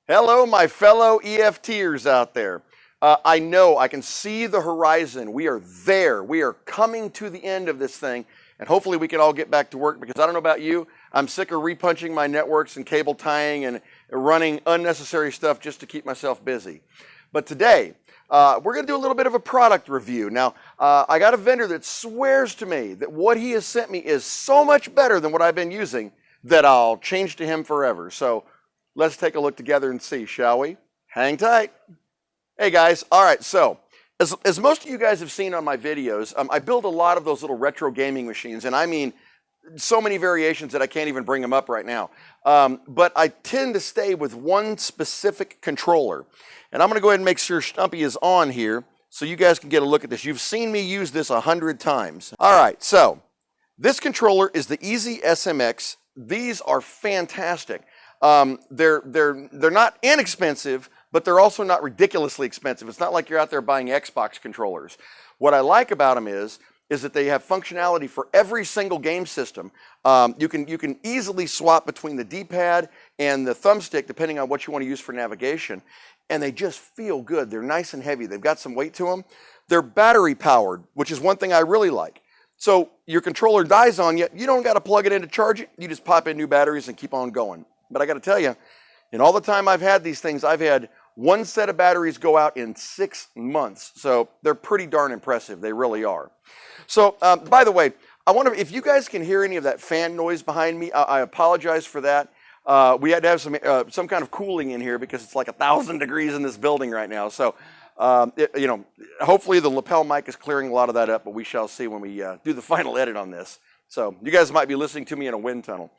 Hello, my fellow EFTers out there. I know I can see the horizon. We are there. We are coming to the end of this thing, and hopefully we can all get back to work because I don't know about you. I'm sick of repunching my networks and cable tying and running unnecessary stuff just to keep myself busy. But today, we're going to do a little bit of a product review. Now, I got a vendor that swears to me that what he has sent me is so much better than what I've been using that I'll change to him forever. So let's take a look together and see, shall we? Hang tight. Hey guys, all right, so as most of you guys have seen on my videos, I build a lot of those little retro gaming machines, and I mean so many variations that I can't even bring them up right now. But I tend to stay with one specific controller. And I'm gonna go ahead and make sure Stumpy is on here so you guys can get a look at this. You've seen me use this 100 times. All right, so this controller is the EasySMX. These are fantastic. They're not inexpensive, but they're also not ridiculously expensive. It's not like you're out there buying Xbox controllers. What I like about them is that they have functionality for every single game system. You can easily swap between the D-pad and the thumbstick depending on what you want to use for navigation, and they just feel good. They're nice and heavy. They've got some weight to them. They're battery powered, which is one thing I really like. So your controller dies on you, you don't got to plug it in to charge it. You just pop in new batteries and keep on going. But I got to tell you, in all the time I've had these things, I've had one set of batteries go out in 6 months. So they're pretty darn impressive. They really are. So, by the way, I wonder if you guys can hear any of that fan noise behind me. I apologize for that. We had to have some kind of cooling in here because it's like 1,000 degrees in this building right now. So, hopefully the lapel mic is clearing a lot of that up, but we shall see when we do the final edit on this. So you guys might be listening to me in a wind tunnel.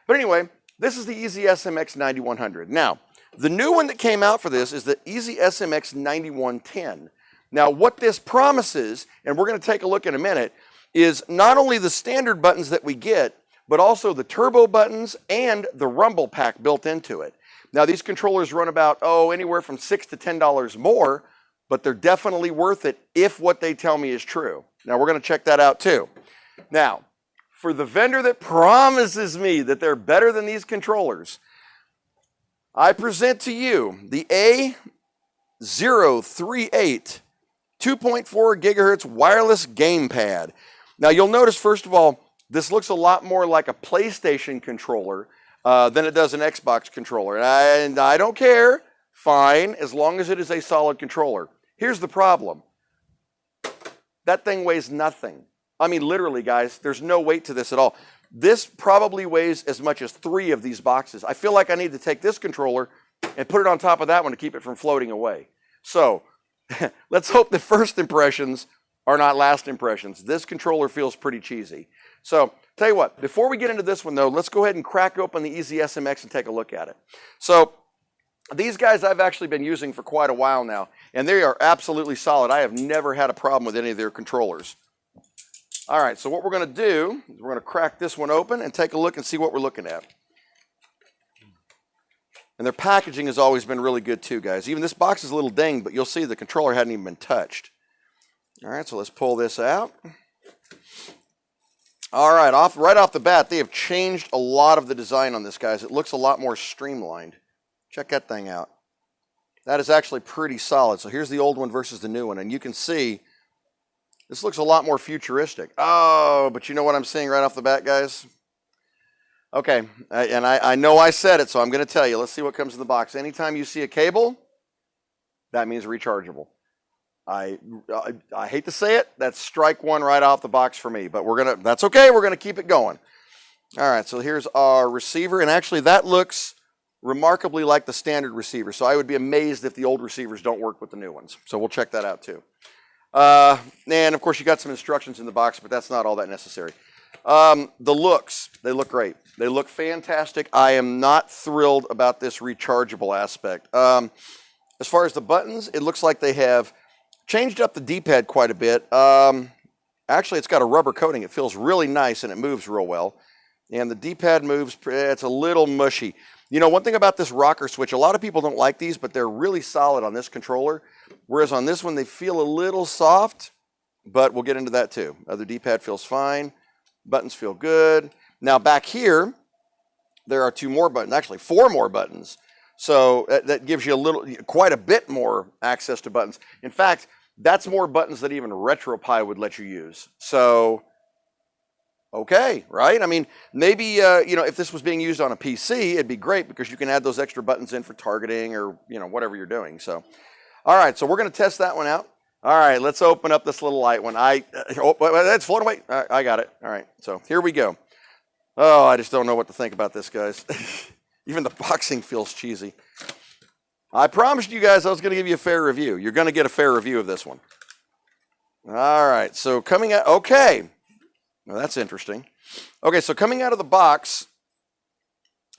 But anyway, this is the EasySMX 9100. Now, the new one that came out for this is the EasySMX 9110. Now, what this promises, and we're going to take a look in a minute, is not only the standard buttons that we get, but also the turbo buttons and the rumble pack built into it. Now, these controllers run about, anywhere from $6 to $10 more, but they're definitely worth it if what they tell me is true. Now, we're going to check that out too. Now, for the vendor that promises me that they're better than these controllers, I present to you the A038 2.4 gigahertz wireless gamepad. Now you'll notice, first of all, this looks a lot more like a PlayStation controller than it does an Xbox controller. And I don't care, fine, as long as it is a solid controller. Here's the problem. That thing weighs nothing. I mean, literally, guys, there's no weight to this at all. This probably weighs as much as 3 of these boxes. I feel like I need to take this controller and put it on top of that one to keep it from floating away. So let's hope the first impressions are not last impressions. This controller feels pretty cheesy. So tell you what, before we get into this one though, let's go ahead and crack open the EasySMX and take a look at it. So these guys I've actually been using for quite a while now, and they are absolutely solid. I have never had a problem with any of their controllers. All right, so what we're going to do is we're going to crack this one open and take a look and see what we're looking at. And their packaging has always been really good too, guys. Even this box is a little dinged, but you'll see the controller hadn't even been touched. All right, so let's pull this out. All right, right off the bat, they have changed a lot of the design on this, guys. It looks a lot more streamlined. Check that thing out. That is actually pretty solid. So here's the old one versus the new one, and you can see this looks a lot more futuristic. Oh, but you know what I'm seeing right off the bat, guys? Okay, and I know I said it, so I'm going to tell you. Let's see what comes in the box. Anytime you see a cable, that means rechargeable. I hate to say it, that's strike one right off the box for me, but that's okay. We're going to keep it going. All right, so here's our receiver, and actually that looks remarkably like the standard receiver, so I would be amazed if the old receivers don't work with the new ones. So we'll check that out too. And of course you got some instructions in the box, but that's not all that necessary. The looks, they look great. They look fantastic. I am not thrilled about this rechargeable aspect. As far as the buttons, it looks like they have changed up the D-pad quite a bit. Actually, it's got a rubber coating. It feels really nice and it moves real well. And the D-pad moves, it's a little mushy. You know, one thing about this rocker switch, a lot of people don't like these, but they're really solid on this controller. Whereas on this one, they feel a little soft, but we'll get into that too. Other D-pad feels fine. Buttons feel good. Now back here, there are 2 more buttons, actually 4 more buttons. So that gives you quite a bit more access to buttons. In fact, that's more buttons than even RetroPie would let you use. So, okay, right? I mean, maybe, if this was being used on a PC, it'd be great because you can add those extra buttons in for targeting or, whatever you're doing. So, all right, so we're going to test that one out. All right, let's open up this little light one. It's floating away. I got it. All right, so here we go. Oh, I just don't know what to think about this, guys. Even the boxing feels cheesy. I promised you guys I was going to give you a fair review. You're going to get a fair review of this one. All right, so coming out, okay. Well, that's interesting. Okay, so coming out of the box,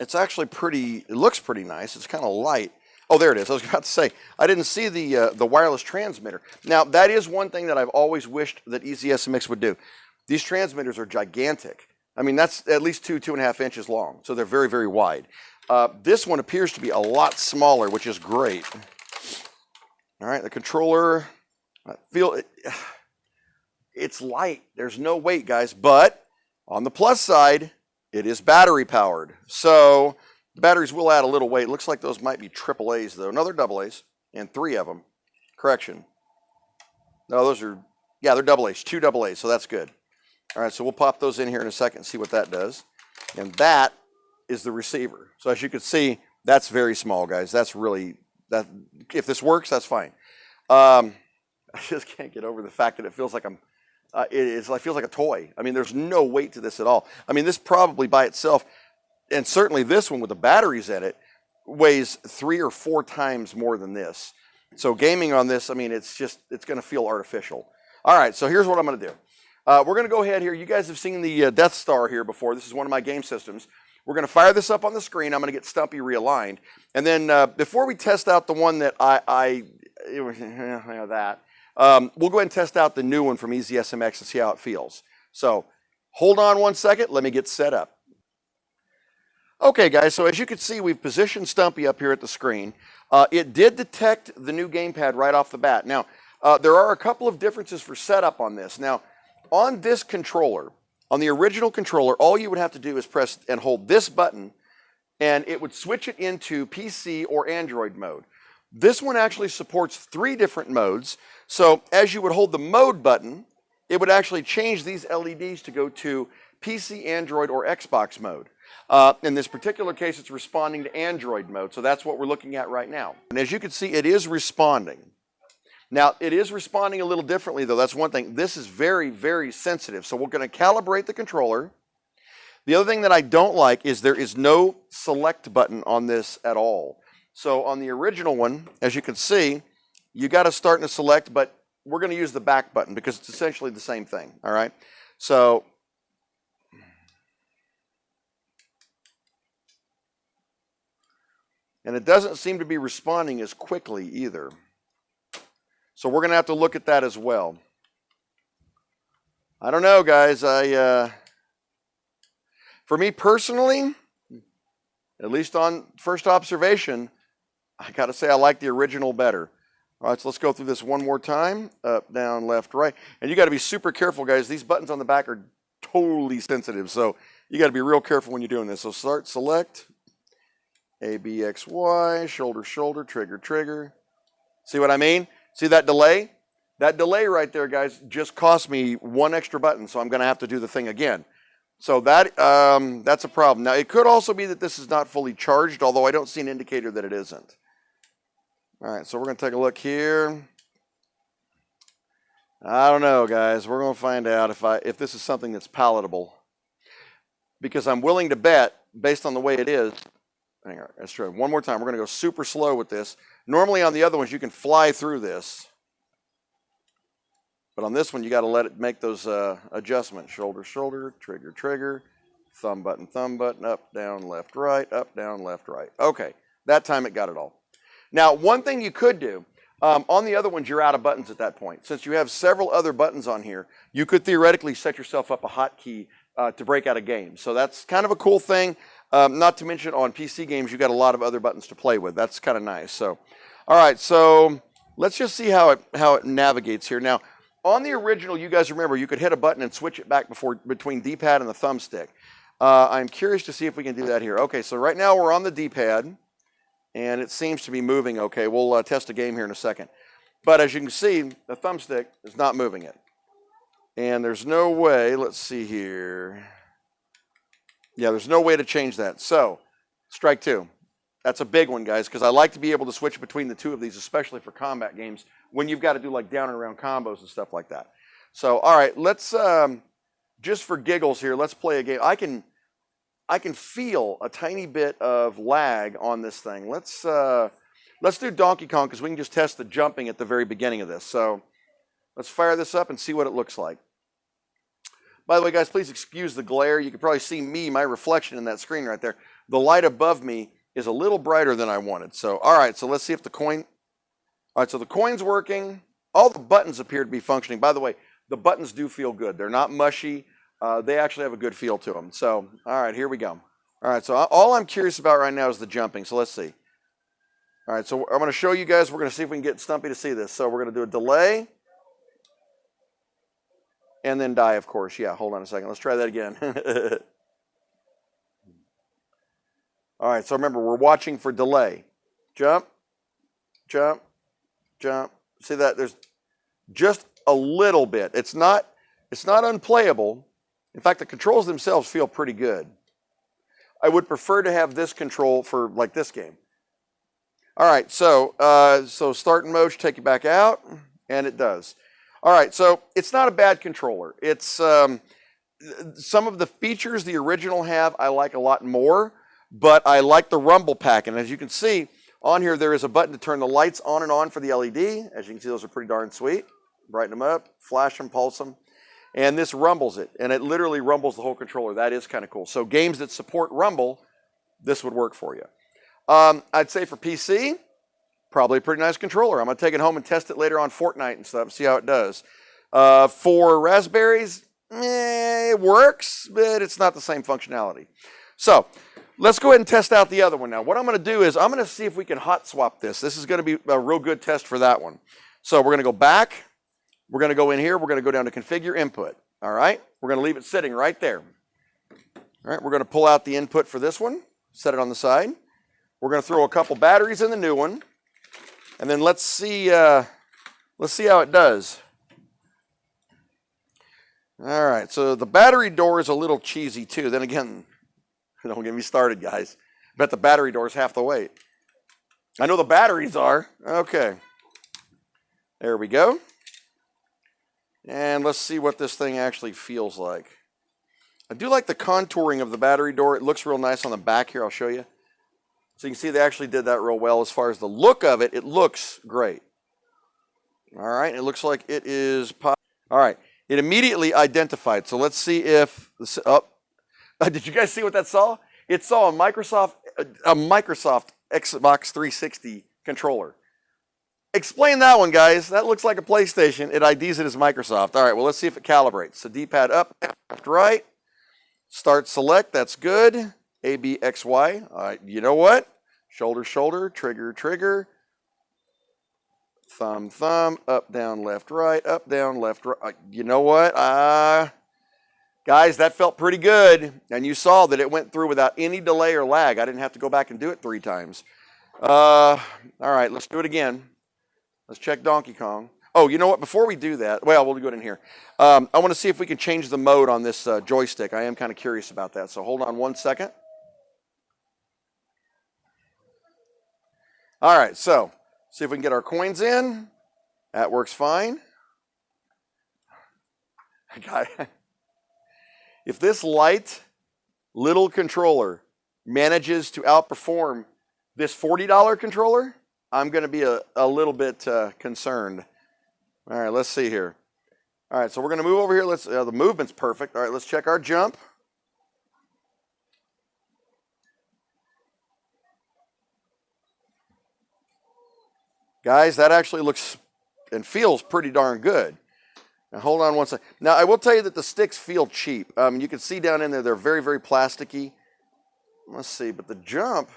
it's actually it looks pretty nice. It's kind of light. Oh, there it is. I was about to say, I didn't see the wireless transmitter. Now, that is one thing that I've always wished that EasySMX would do. These transmitters are gigantic. I mean, that's at least 2.5 inches long, so they're very, very wide. This one appears to be a lot smaller, which is great. All right, the controller, it's light. There's no weight, guys, but on the plus side, it is battery powered. So the batteries will add a little weight. It looks like those might be AAAs, though. No, they're AAs, and 3 of them. Correction. No, they're AAs, 2 AAs, so that's good. All right, so we'll pop those in here in a second and see what that does. And that is the receiver. So as you can see, that's very small, guys. That's really, if this works, that's fine. I just can't get over the fact that it feels like it feels like a toy. I mean, there's no weight to this at all. I mean, this probably by itself, and certainly this one with the batteries in it, weighs 3 or 4 times more than this. So gaming on this, I mean, it's going to feel artificial. All right, so here's what I'm going to do. We're going to go ahead here. You guys have seen the Death Star here before. This is one of my game systems. We're going to fire this up on the screen. I'm going to get Stumpy realigned. And then before we test out the one that we'll go ahead and test out the new one from EasySMX and see how it feels. So hold on one second. Let me get set up. Okay, guys, so as you can see, we've positioned Stumpy up here at the screen. It did detect the new gamepad right off the bat. Now, there are a couple of differences for setup on this. Now, on this controller, on the original controller, all you would have to do is press and hold this button, and it would switch it into PC or Android mode. This one actually supports 3 different modes. So as you would hold the mode button, it would actually change these LEDs to go to PC, Android, or Xbox mode. In this particular case, it's responding to Android mode. So that's what we're looking at right now. And as you can see, it is responding. Now, it is responding a little differently, though. That's one thing. This is very, very sensitive. So we're going to calibrate the controller. The other thing that I don't like is there is no select button on this at all. So on the original one, as you can see, you got to start and select, but we're going to use the back button because it's essentially the same thing. All right. So and it doesn't seem to be responding as quickly either. So we're going to have to look at that as well. I don't know, guys. For me personally, at least on first observation, I got to say I like the original better. All right, so let's go through this one more time. Up, down, left, right. And you got to be super careful, guys. These buttons on the back are totally sensitive. So you got to be real careful when you're doing this. So start, select, A, B, X, Y, shoulder, shoulder, trigger, trigger. See what I mean? See that delay? That delay right there, guys, just cost me 1 extra button, so I'm going to have to do the thing again. So that's a problem. Now, it could also be that this is not fully charged, although I don't see an indicator that it isn't. All right, so we're going to take a look here. I don't know, guys. We're going to find out if this is something that's palatable. Because I'm willing to bet, based on the way it is, hang on, let's try one more time. We're going to go super slow with this. Normally on the other ones, you can fly through this. But on this one, you got to let it make those adjustments. Shoulder, shoulder, trigger, trigger, thumb button, up, down, left, right, up, down, left, right. Okay, that time it got it all. Now, one thing you could do, on the other ones, you're out of buttons at that point. Since you have several other buttons on here, you could theoretically set yourself up a hotkey to break out a game. So that's kind of a cool thing. Not to mention on PC games, you got a lot of other buttons to play with. That's kind of nice. So, all right, so let's just see how it navigates here. Now, on the original, you guys remember, you could hit a button and switch it back between D-pad and the thumbstick. I'm curious to see if we can do that here. Okay, so right now we're on the D-pad. and it seems to be moving okay. We'll test a game here in a second. But as you can see, the thumbstick is not moving it. And there's no way, let's see here. Yeah, there's no way to change that. So, strike two. That's a big one, guys, because I like to be able to switch between the two of these, especially for combat games, when you've got to do like down and around combos and stuff like that. So, all right, let's, just for giggles here, let's play a game. I can feel a tiny bit of lag on this thing. Let's do Donkey Kong, because we can just test the jumping at the very beginning of this. So, let's fire this up and see what it looks like. By the way, guys, please excuse the glare. You can probably see me, my reflection in that screen right there. The light above me is a little brighter than I wanted. So, all right, so let's see if the coin... All right, so the coin's working. All the buttons appear to be functioning. By the way, the buttons do feel good. They're not mushy. They actually have a good feel to them. So, all right, here we go. All right, so all I'm curious about right now is the jumping. So let's see. All right, so I'm going to show you guys. We're going to see if we can get Stumpy to see this. So we're going to do a delay. And then die, of course. Yeah, hold on a second. Let's try that again. All right, so remember, we're watching for delay. Jump, jump, jump. See that? There's just a little bit. It's not unplayable. In fact, the controls themselves feel pretty good. I would prefer to have this control for like this game. All right, so start in mode should take you back out, and it does. All right, so it's not a bad controller. It's some of the features the original have I like a lot more, but I like the rumble pack. And as you can see, on here there is a button to turn the lights on and on for the LED. As you can see, those are pretty darn sweet. Brighten them up, flash them, pulse them. And this rumbles it, and it literally rumbles the whole controller. That is kind of cool. So games that support rumble, this would work for you. I'd say for PC, probably a pretty nice controller. I'm going to take it home and test it later on Fortnite and stuff, see how it does. For Raspberries, it works, but it's not the same functionality. So let's go ahead and test out the other one now. What I'm going to do is I'm going to see if we can hot swap this. This is going to be a real good test for that one. So we're going to go back. We're going to go in here. We're going to go down to Configure Input. All right? We're going to leave it sitting right there. All right, we're going to pull out the input for this one, set it on the side. We're going to throw a couple batteries in the new one. And then let's see how it does. All right, so the battery door is a little cheesy too. Then again, don't get me started, guys. Bet the battery door is half the weight. I know the batteries are. Okay. There we go. And let's see what this thing actually feels like. I do like the contouring of the battery door. It looks real nice on the back here. I'll show you. So you can see they actually did that real well. As far as the look of it, it looks great. All right, it looks like it is pop. All right, it immediately identified. So let's see if this, did you guys see what that saw? It saw a Microsoft Xbox 360 controller. Explain that one, guys. That looks like a PlayStation. It IDs it as Microsoft. All right, well, let's see if it calibrates. So D-pad up, left, right. Start select, that's good. A, B, X, Y. All right, you know what? Shoulder, shoulder, trigger, trigger. Thumb, thumb, up, down, left, right, up, down, left, right. You know what? Guys, that felt pretty good. And you saw that it went through without any delay or lag. I didn't have to go back and do it 3 times. All right, let's do it again. Let's check Donkey Kong. Oh, you know what? Before we do that, well, we'll go in here. I want to see if we can change the mode on this joystick. I am kind of curious about that. So hold on 1 second. All right, so see if we can get our coins in. That works fine. If this light little controller manages to outperform this $40 controller, I'm going to be a little bit concerned. All right, let's see here. All right, so we're going to move over here. The movement's perfect. All right, let's check our jump. Guys, that actually looks and feels pretty darn good. Now, hold on 1 second. Now, I will tell you that the sticks feel cheap. You can see down in there, they're very, very plasticky. Let's see, but the jump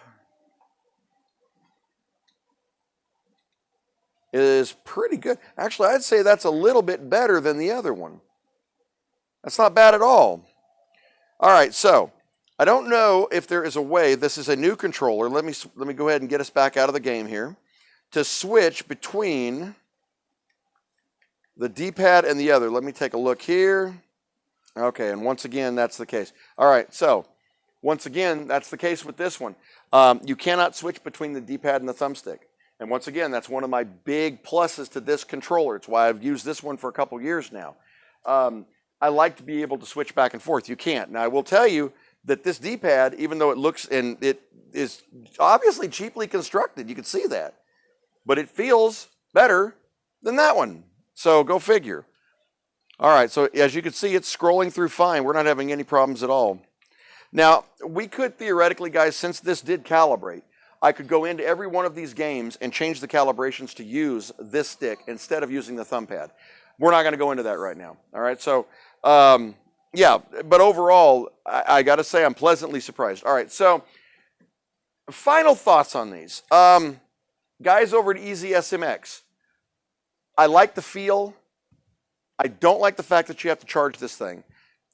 is pretty good. Actually, I'd say that's a little bit better than the other one. That's not bad at all. All right, so I don't know if there is a way, this is a new controller. Let me go ahead and get us back out of the game here, to switch between the D-pad and the other. Let me take a look here. Okay, and once again, that's the case. All right, so once again, that's the case with this one. You cannot switch between the D-pad and the thumbstick. And once again, that's one of my big pluses to this controller. It's why I've used this one for a couple years now. I like to be able to switch back and forth. You can't. Now, I will tell you that this D-pad, even though it looks, and it is obviously cheaply constructed, you can see that, but it feels better than that one. So go figure. All right, so as you can see, it's scrolling through fine. We're not having any problems at all. Now, we could theoretically, guys, since this did calibrate, I could go into every one of these games and change the calibrations to use this stick instead of using the thumb pad. We're not going to go into that right now. All right, so yeah, but overall, I got to say I'm pleasantly surprised. All right, so final thoughts on these. Guys over at EasySMX, I like the feel. I don't like the fact that you have to charge this thing.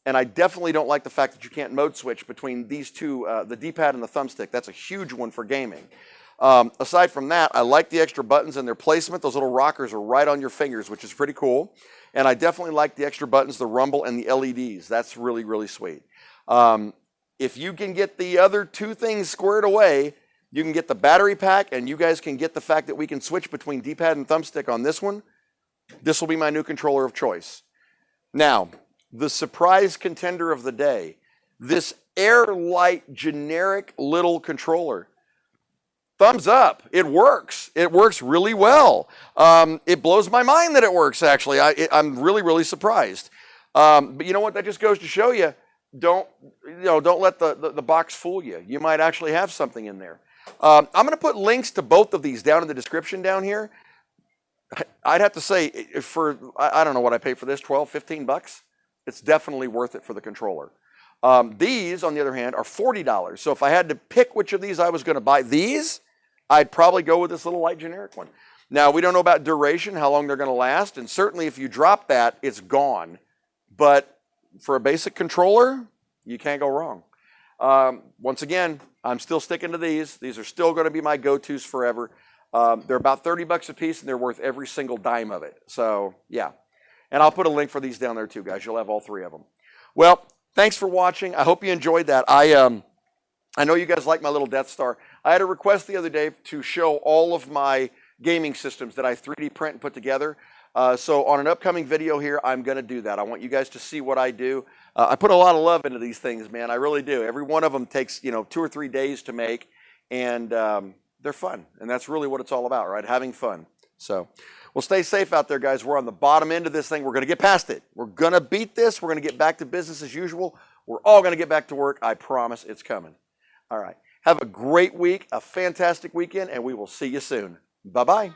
And I definitely don't like the fact that you can't mode switch between these two, the D-pad and the thumbstick. That's a huge one for gaming. Aside from that, I like the extra buttons and their placement. Those little rockers are right on your fingers, which is pretty cool. And I definitely like the extra buttons, the rumble and the LEDs. That's really, really sweet. If you can get the other two things squared away, you can get the battery pack, and you guys can get the fact that we can switch between D-pad and thumbstick on this one. This will be my new controller of choice. Now, the surprise contender of the day, this Airlight generic little controller. Thumbs up. It works. It works really well. It blows my mind that it works, actually. I'm really, really surprised. But you know what? That just goes to show you, don't let the box fool you. You might actually have something in there. I'm going to put links to both of these down in the description down here. I'd have to say, I don't know what I paid for this, 12, 15 bucks. It's definitely worth it for the controller. These, on the other hand, are $40. So if I had to pick which of these I was going to buy, I'd probably go with this little light generic one. Now, we don't know about duration, how long they're going to last, and certainly if you drop that, it's gone. But for a basic controller, you can't go wrong. Once again, I'm still sticking to these. These are still going to be my go-tos forever. They're about 30 bucks a piece, and they're worth every single dime of it. So, yeah. And I'll put a link for these down there too, guys. You'll have all three of them. Well, thanks for watching. I hope you enjoyed that. I know you guys like my little Death Star. I had a request the other day to show all of my gaming systems that I 3D print and put together. So on an upcoming video here, I'm going to do that. I want you guys to see what I do. I put a lot of love into these things, man. I really do. Every one of them takes, 2 or 3 days to make, and they're fun. And that's really what it's all about, right? Having fun. So, well, stay safe out there, guys. We're on the bottom end of this thing. We're going to get past it. We're going to beat this. We're going to get back to business as usual. We're all going to get back to work. I promise it's coming. All right. Have a great week, a fantastic weekend, and we will see you soon. Bye-bye.